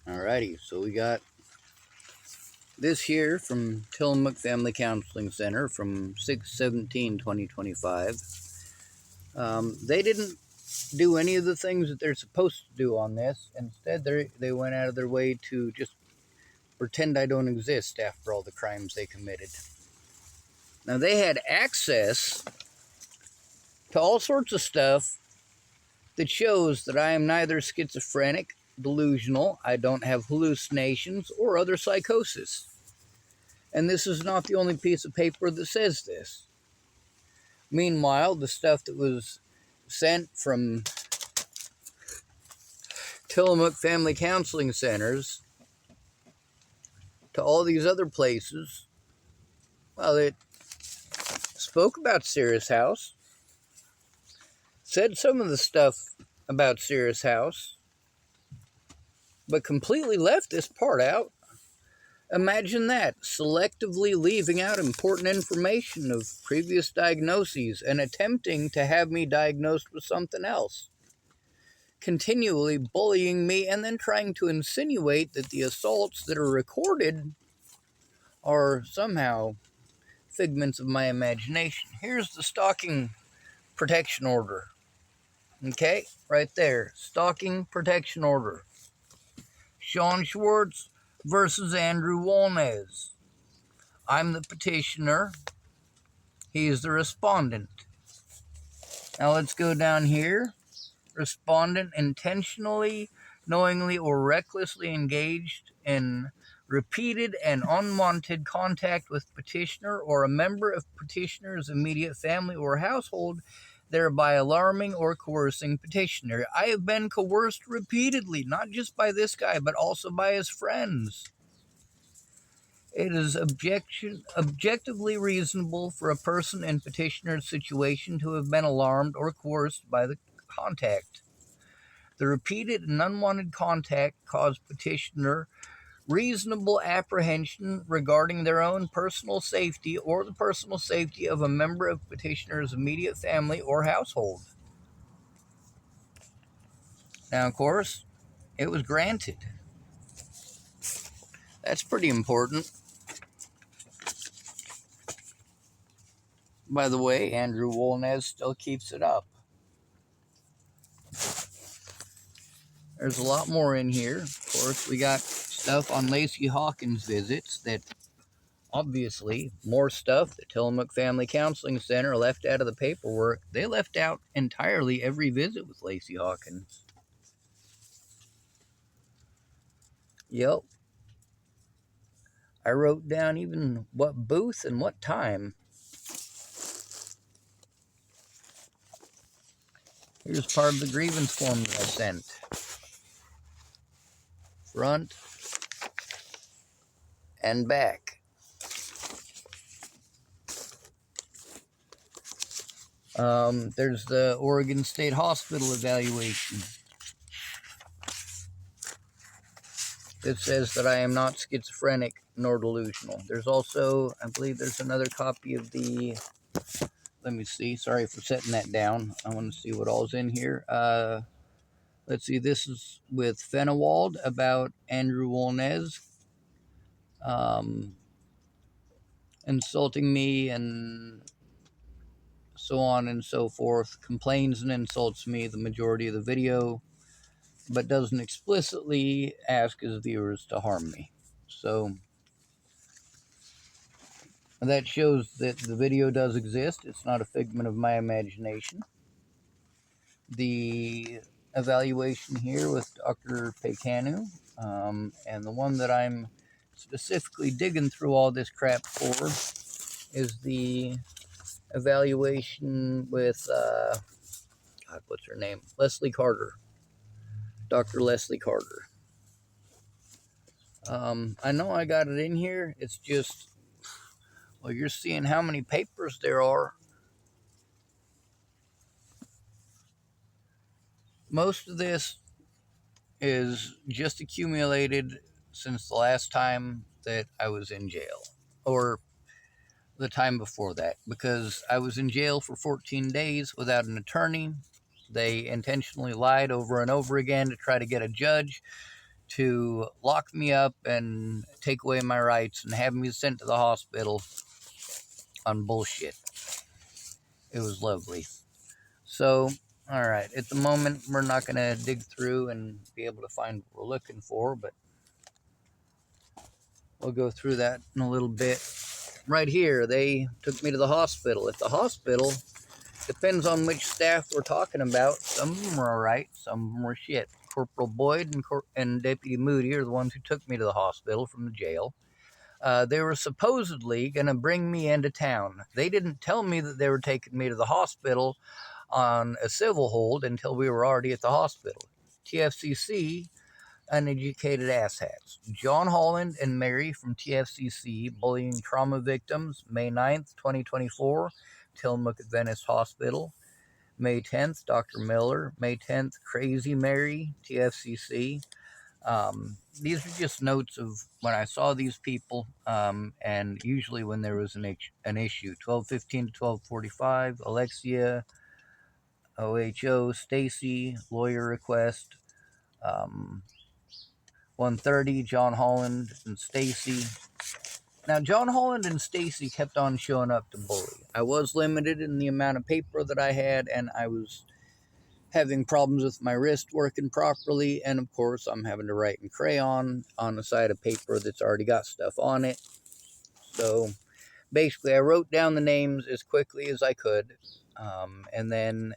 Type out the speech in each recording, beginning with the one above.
Alrighty, so we got this here from Tillamook Family Counseling Center from 6/17/2025. They didn't do any of the things that they're supposed to do on this. Instead, they went out of their way to just pretend I don't exist after all the crimes they committed. Now, they had access to all sorts of stuff that shows that I am neither schizophrenic, delusional, I don't have hallucinations, or other psychosis. And this is not the only piece of paper that says this. Meanwhile, the stuff that was sent from Tillamook Family Counseling Centers to all these other places, well, it spoke about Sirius House, said some of the stuff about Sirius House, but completely left this part out. Imagine that, selectively leaving out important information of previous diagnoses and attempting to have me diagnosed with something else. Continually bullying me and then trying to insinuate that the assaults that are recorded are somehow figments of my imagination. Here's the stalking protection order. Okay, right there. Stalking protection order. Sean Schwartz versus Andrew Wolnez. I'm the petitioner. He is the respondent. Now let's go down here. Respondent intentionally, knowingly, or recklessly engaged in repeated and unwanted contact with petitioner or a member of petitioner's immediate family or household, thereby alarming or coercing petitioner. I have been coerced repeatedly, not just by this guy, but also by his friends. It is objectively reasonable for a person in petitioner's situation to have been alarmed or coerced by the contact. The repeated and unwanted contact caused petitioner reasonable apprehension regarding their own personal safety or the personal safety of a member of petitioner's immediate family or household. Now, of course, it was granted. That's pretty important. By the way, Andrew Wolnez still keeps it up. There's a lot more in here. Of course, we got stuff on Lacey Hawkins' visits that obviously more stuff the Tillamook Family Counseling Center left out of the paperwork. They left out entirely every visit with Lacey Hawkins. Yep. I wrote down even what booth and what time. Here's part of the grievance form that I sent. Front and back. There's the Oregon State Hospital evaluation. It says that I am not schizophrenic nor delusional. There's also, I believe there's another copy of the, let me see, sorry for setting that down. I want to see what all's in here. Let's see, this is with Fenewald about Andrew Wolnez insulting me and so on and so forth. Complains and insults me the majority of the video, but doesn't explicitly ask his viewers to harm me. So that shows that the video does exist. It's not a figment of my imagination. The evaluation here with Dr. Pekanu, and the one that I'm specifically digging through all this crap for is the evaluation with, God, what's her name? Leslie Carter. Dr. Leslie Carter. I know I got it in here. It's just, well, you're seeing how many papers there are. Most of this is just accumulated since the last time that I was in jail, or the time before that, because I was in jail for 14 days without an attorney. They intentionally lied over and over again to try to get a judge to lock me up and take away my rights and have me sent to the hospital on bullshit. It was lovely. So, all right, at the moment, we're not going to dig through and be able to find what we're looking for, but we'll go through that in a little bit. Right here, they took me to the hospital. At the hospital, depends on which staff we're talking about. Some of them were all right, some of them were shit. Corporal Boyd and Deputy Moody are the ones who took me to the hospital from the jail. They were supposedly going to bring me into town. They didn't tell me that they were taking me to the hospital on a civil hold until we were already at the hospital. TFCC, uneducated asshats. John Holland and Mary from TFCC, bullying trauma victims, May 9th, 2024, Tillamook Adventist Hospital. May 10th, Dr. Miller. May 10th, Crazy Mary, TFCC. These are just notes of when I saw these people, and usually when there was an issue. 12:15 to 12:45, Alexia, OHO, Stacy, lawyer request. 1:30, John Holland and Stacy. Now, John Holland and Stacy kept on showing up to bully. I was limited in the amount of paper that I had, and I was having problems with my wrist working properly, and of course, I'm having to write in crayon on a side of paper that's already got stuff on it. So, basically, I wrote down the names as quickly as I could, and then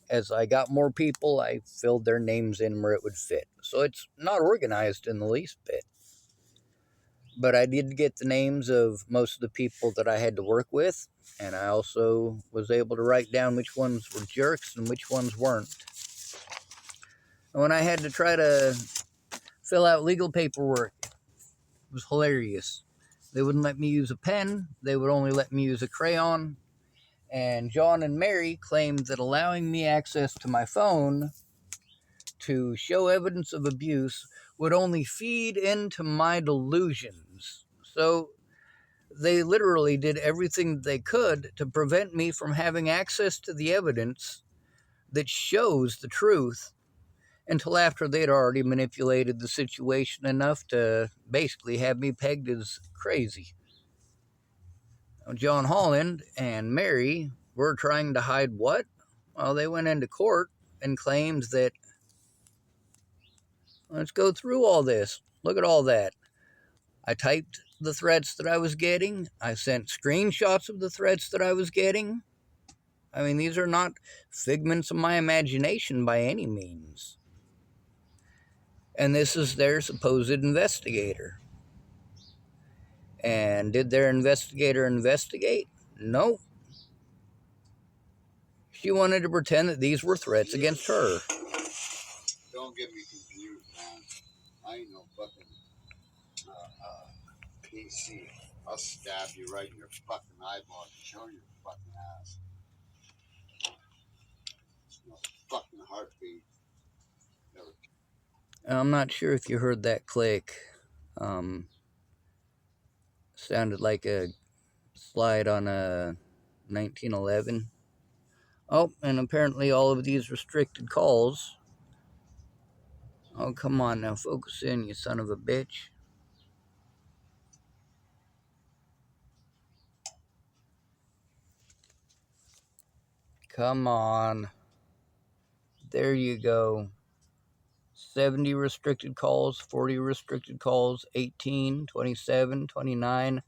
as I got more people, I filled their names in where it would fit. So it's not organized in the least bit. But I did get the names of most of the people that I had to work with, and I also was able to write down which ones were jerks and which ones weren't. And when I had to try to fill out legal paperwork, it was hilarious. They wouldn't let me use a pen, they would only let me use a crayon. And John and Mary claimed that allowing me access to my phone to show evidence of abuse would only feed into my delusions. So they literally did everything they could to prevent me from having access to the evidence that shows the truth until after they'd already manipulated the situation enough to basically have me pegged as crazy. John Holland and Mary were trying to hide what? Well, they went into court and claimed that, let's go through all this. Look at all that. I typed the threats that I was getting. I sent screenshots of the threats that I was getting. I mean, these are not figments of my imagination by any means. And this is their supposed investigator. And did their investigator investigate? No. She wanted to pretend that these were threats against her. Don't get me confused, man. I ain't no fucking PC. I'll stab you right in your fucking eyeball and show your fucking ass. It's no fucking heartbeat. Never. I'm not sure if you heard that click. Sounded like a slide on a 1911. Oh, and apparently all of these restricted calls. Oh, come on now, focus in, you son of a bitch. Come on. There you go. 70 restricted calls, 40 restricted calls, 18, 27, 29,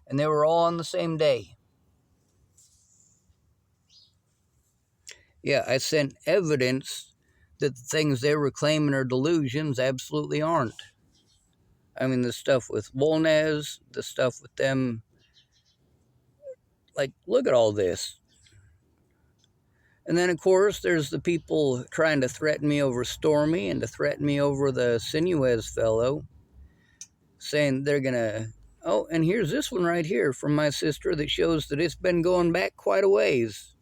and they were all on the same day. Yeah, I sent evidence that the things they were claiming are delusions absolutely aren't. I mean, the stuff with Wolnez, the stuff with them, like, look at all this. And then, of course, there's the people trying to threaten me over Stormy and to threaten me over the Sinuez fellow, saying they're going to... Oh, and here's this one right here from my sister that shows that it's been going back quite a ways.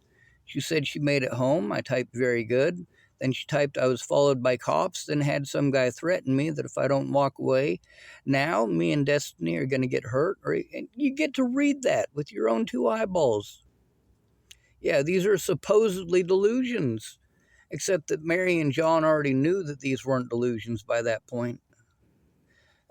She said she made it home. I typed very good. Then she typed I was followed by cops, then had some guy threaten me that if I don't walk away, now me and Destiny are going to get hurt. And you get to read that with your own two eyeballs. Yeah, these are supposedly delusions, except that Mary and John already knew that these weren't delusions by that point.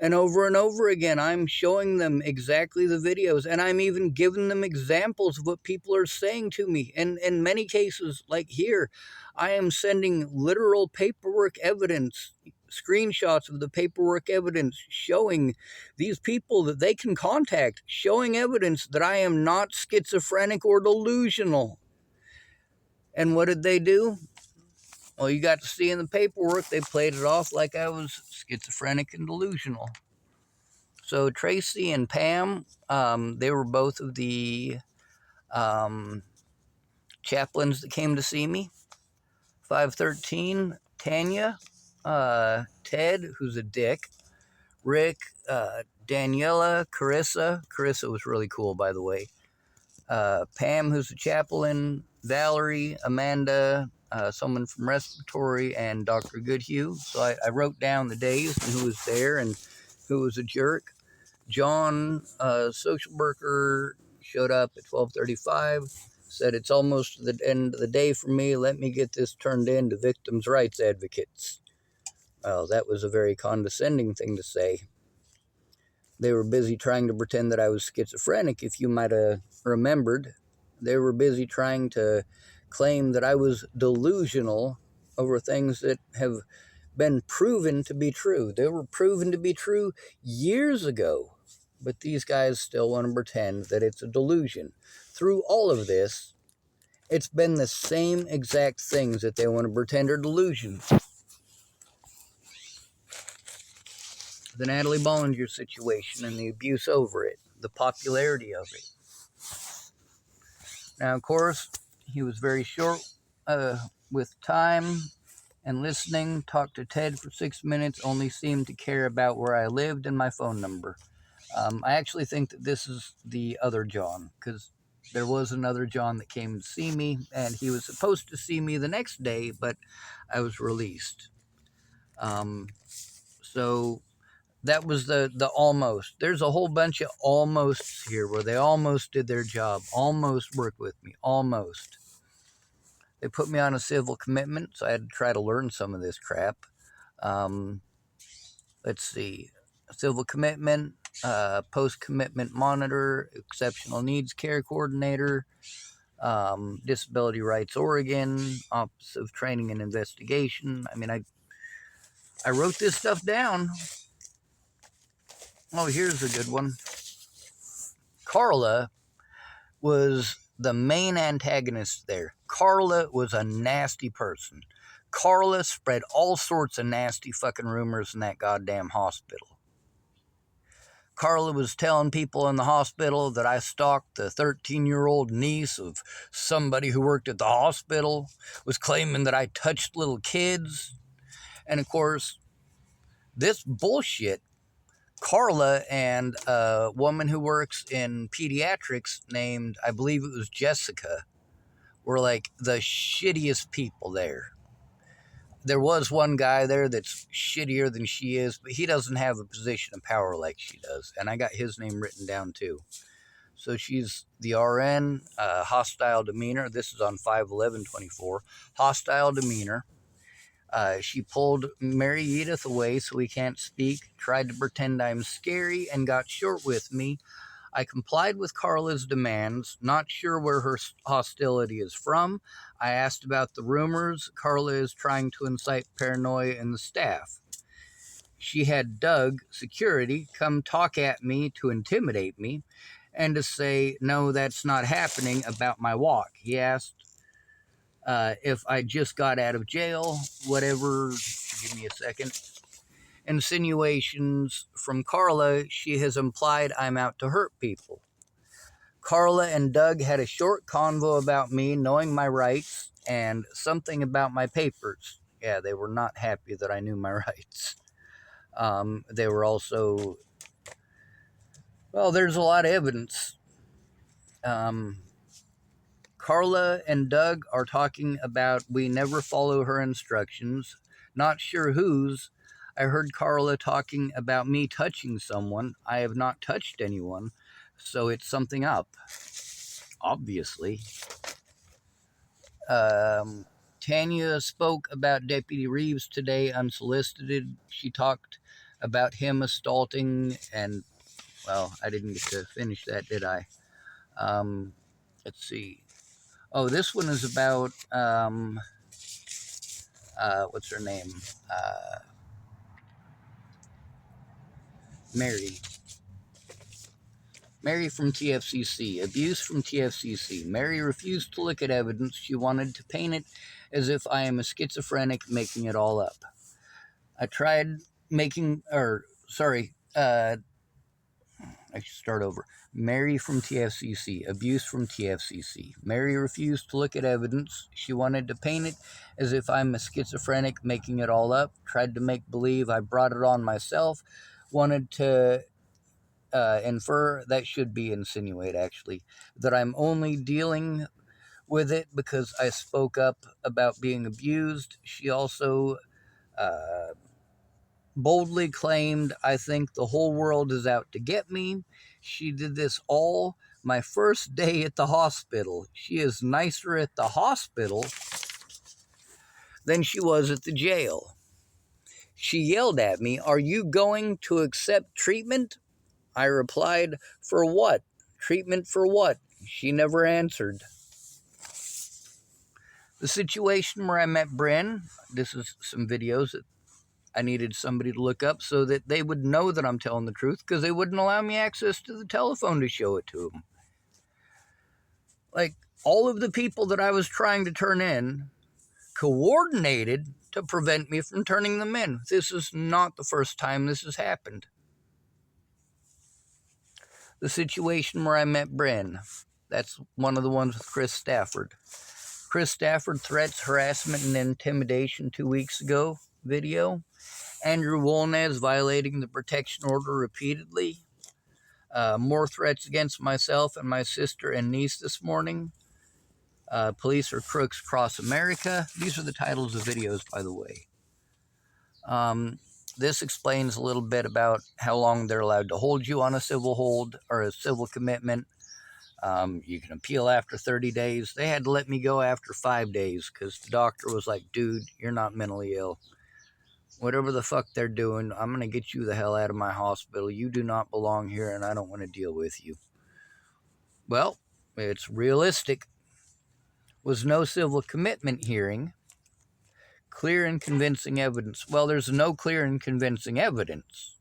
And over again, I'm showing them exactly the videos, and I'm even giving them examples of what people are saying to me. And in many cases, like here, I am sending literal paperwork evidence, screenshots of the paperwork evidence showing these people that they can contact, showing evidence that I am not schizophrenic or delusional. And what did they do? Well, you got to see in the paperwork, they played it off like I was schizophrenic and delusional. So Tracy and Pam, they were both of the chaplains that came to see me. 513, Tanya, Ted, who's a dick, Rick, Daniela, Carissa. Carissa was really cool, by the way. Pam, who's a chaplain, Valerie, Amanda, someone from respiratory, and Dr. Goodhue. So I wrote down the days and who was there and who was a jerk. John, social worker, showed up at 12:35, said it's almost the end of the day for me. Let me get this turned in to victims' rights advocates. Well, that was a very condescending thing to say. They were busy trying to pretend that I was schizophrenic, if you might have remembered. They were busy trying to claim that I was delusional over things that have been proven to be true. They were proven to be true years ago. But these guys still want to pretend that it's a delusion. Through all of this, it's been the same exact things that they want to pretend are delusions. The Natalie Bollinger situation and the abuse over it, the popularity of it. Now, of course, he was very short with time and listening. Talked to Ted for 6 minutes, only seemed to care about where I lived and my phone number. I actually think that this is the other John, because there was another John that came to see me, and he was supposed to see me the next day, but I was released. So that was the almost. There's a whole bunch of almosts here where they almost did their job, almost worked with me, almost. They put me on a civil commitment, so I had to try to learn some of this crap. Let's see. Civil commitment, post-commitment monitor, exceptional needs care coordinator, Disability Rights Oregon, Office of Training and Investigation. I mean, I wrote this stuff down. Oh, here's a good one. Carla was the main antagonist there. Carla was a nasty person. Carla spread all sorts of nasty fucking rumors in that goddamn hospital. Carla was telling people in the hospital that I stalked the 13-year-old niece of somebody who worked at the hospital, was claiming that I touched little kids. And of course, this bullshit, Carla and a woman who works in pediatrics named, I believe it was Jessica, were like the shittiest people there. There was one guy there that's shittier than she is, but he doesn't have a position of power like she does. And I got his name written down too. So she's the RN, hostile demeanor. This is on 5/11/24. Hostile demeanor. She pulled Mary Edith away so we can't speak, tried to pretend I'm scary, and got short with me. I complied with Carla's demands, not sure where her hostility is from. I asked about the rumors. Carla is trying to incite paranoia in the staff. She had Doug, security, come talk at me to intimidate me and to say, no, that's not happening about my walk. He asked if I just got out of jail, whatever. Give me a second. Insinuations from Carla, she has implied I'm out to hurt people. Carla and Doug had a short convo about me knowing my rights and something about my papers. Yeah, they were not happy that I knew my rights. They were also, well, there's a lot of evidence. Carla and Doug are talking about we never follow her instructions. Not sure whose. I heard Carla talking about me touching someone. I have not touched anyone, so it's something up. Obviously. Tanya spoke about Deputy Reeves today unsolicited. She talked about him assaulting, and, well, I didn't get to finish that, did I? Let's see. Oh, this one is about, what's her name? Mary. Mary from TFCC. Abuse from TFCC. Mary refused to look at evidence. She wanted to paint it as if I am a schizophrenic making it all up. I tried making, I should start over. Mary from TFCC. Abuse from TFCC. Mary refused to look at evidence. She wanted to paint it as if I'm a schizophrenic making it all up. Tried to make believe I brought it on myself. Wanted to infer, that should be insinuate actually, that I'm only dealing with it because I spoke up about being abused. She also boldly claimed, I think the whole world is out to get me. She did this all my first day at the hospital. She is nicer at the hospital than she was at the jail. She yelled at me, "Are you going to accept treatment?" I replied, "For what? Treatment for what?" She never answered. The situation where I met Bryn, this is some videos that I needed somebody to look up so that they would know that I'm telling the truth, because they wouldn't allow me access to the telephone to show it to them. Like, all of the people that I was trying to turn in coordinated to prevent me from turning them in. This is not the first time this has happened. The situation where I met Bryn, that's one of the ones with Chris Stafford. Chris Stafford threats, harassment, and intimidation 2 weeks ago video. Andrew Wolnez violating the protection order repeatedly. More threats against myself and my sister and niece this morning. Police are crooks across America. These are the titles of videos, by the way. This explains a little bit about how long they're allowed to hold you on a civil hold or a civil commitment. You can appeal after 30 days. They had to let me go after 5 days because the doctor was like, "Dude, you're not mentally ill. Whatever the fuck they're doing, I'm going to get you the hell out of my hospital. You do not belong here, and I don't want to deal with you." Well, it's realistic. Was no civil commitment hearing. Clear and convincing evidence. Well, there's no clear and convincing evidence.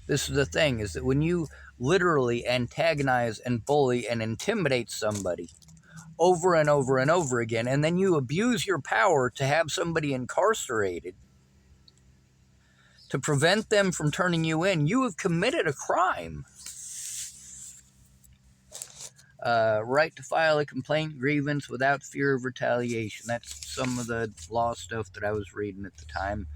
This is the thing, is that when you literally antagonize and bully and intimidate somebody over and over and over again, and then you abuse your power to have somebody incarcerated to prevent them from turning you in, you have committed a crime. Right to file a complaint, grievance without fear of retaliation. That's some of the law stuff that I was reading at the time.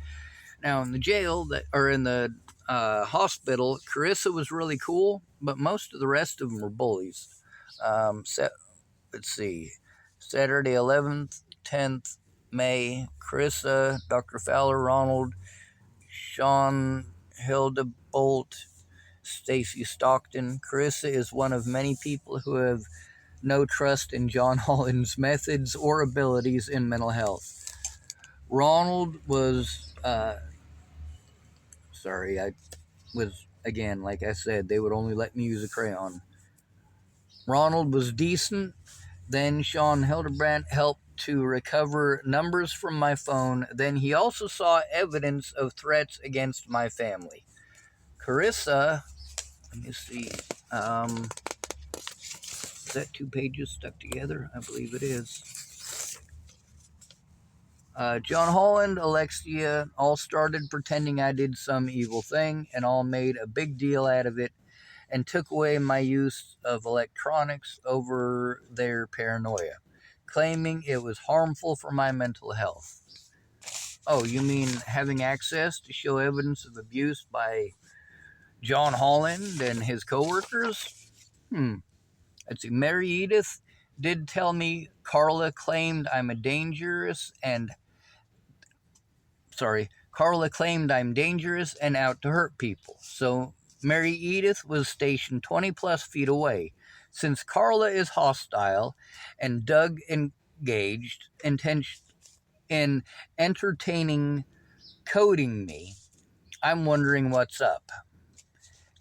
Now, in the jail, or in the hospital, Carissa was really cool, but most of the rest of them were bullies. Let's see. Saturday, 11th, 10th May, Carissa, Dr. Fowler, Ronald, Sean, Hilda Bolt, Stacy Stockton. Carissa is one of many people who have no trust in John Holland's methods or abilities in mental health. Ronald was, again, like I said, they would only let me use a crayon. Ronald was decent. Then Sean Hildebrandt helped to recover numbers from my phone. Then he also saw evidence of threats against my family. Carissa, let me see, is that 2 pages stuck together? I believe it is. John Holland, Alexia, all started pretending I did some evil thing and all made a big deal out of it and took away my use of electronics over their paranoia, claiming it was harmful for my mental health. Oh, you mean having access to show evidence of abuse by John Holland and his coworkers? Let's see. Mary Edith did tell me Carla claimed I'm dangerous and out to hurt people. So Mary Edith was stationed 20 plus feet away. Since Carla is hostile and Doug engaged in entertaining coding me, I'm wondering what's up.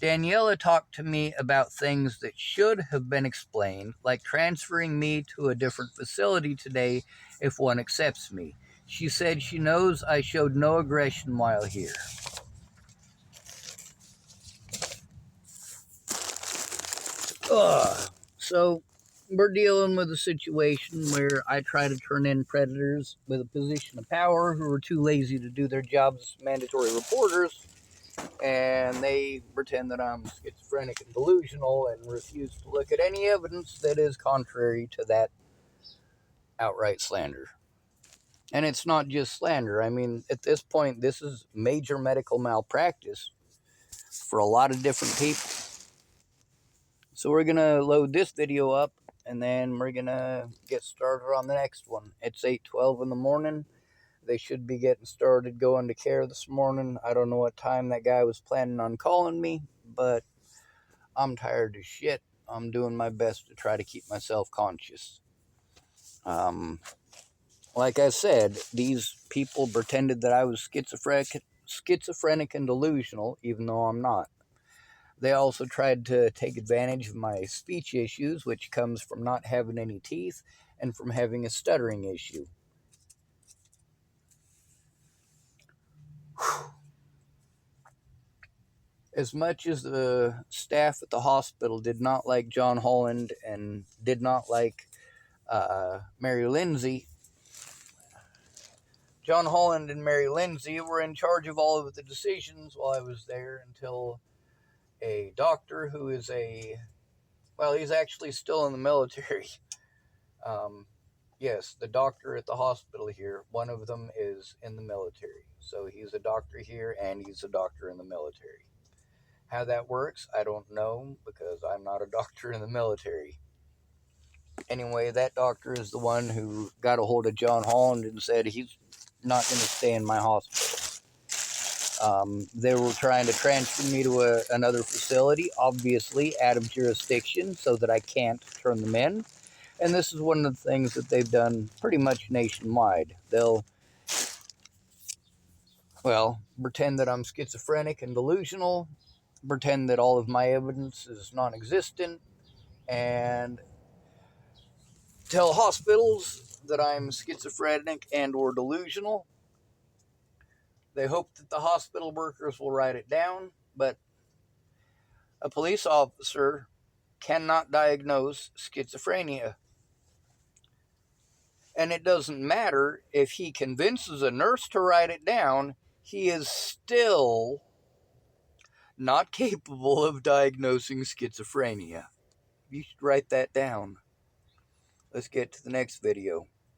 Daniela talked to me about things that should have been explained, like transferring me to a different facility today if one accepts me. She said she knows I showed no aggression while here. Ugh. So, we're dealing with a situation where I try to turn in predators with a position of power who are too lazy to do their jobs as mandatory reporters, and they pretend that I'm schizophrenic and delusional and refuse to look at any evidence that is contrary to that outright slander. And it's not just slander. I mean, at this point, this is major medical malpractice for a lot of different people. So we're going to load this video up, and then we're going to get started on the next one. It's 8:12 in the morning. They should be getting started going to care this morning. I don't know what time that guy was planning on calling me, but I'm tired as shit. I'm doing my best to try to keep myself conscious. Like I said, these people pretended that I was schizophrenic and delusional, even though I'm not. They also tried to take advantage of my speech issues, which comes from not having any teeth and from having a stuttering issue. As much as the staff at the hospital did not like John Holland and did not like Mary Lindsay, John Holland and Mary Lindsay were in charge of all of the decisions while I was there until a doctor who is he's actually still in the military. Yes, the doctor at the hospital here, one of them is in the military. So he's a doctor here and he's a doctor in the military. How that works, I don't know because I'm not a doctor in the military. Anyway, that doctor is the one who got a hold of John Holland and said he's not going to stay in my hospital. They were trying to transfer me to another facility, obviously out of jurisdiction, so that I can't turn them in. And this is one of the things that they've done pretty much nationwide. They'll, pretend that I'm schizophrenic and delusional, pretend that all of my evidence is non-existent, and tell hospitals that I'm schizophrenic and or delusional. They hope that the hospital workers will write it down, but a police officer cannot diagnose schizophrenia. And it doesn't matter if he convinces a nurse to write it down, he is still not capable of diagnosing schizophrenia. You should write that down. Let's get to the next video.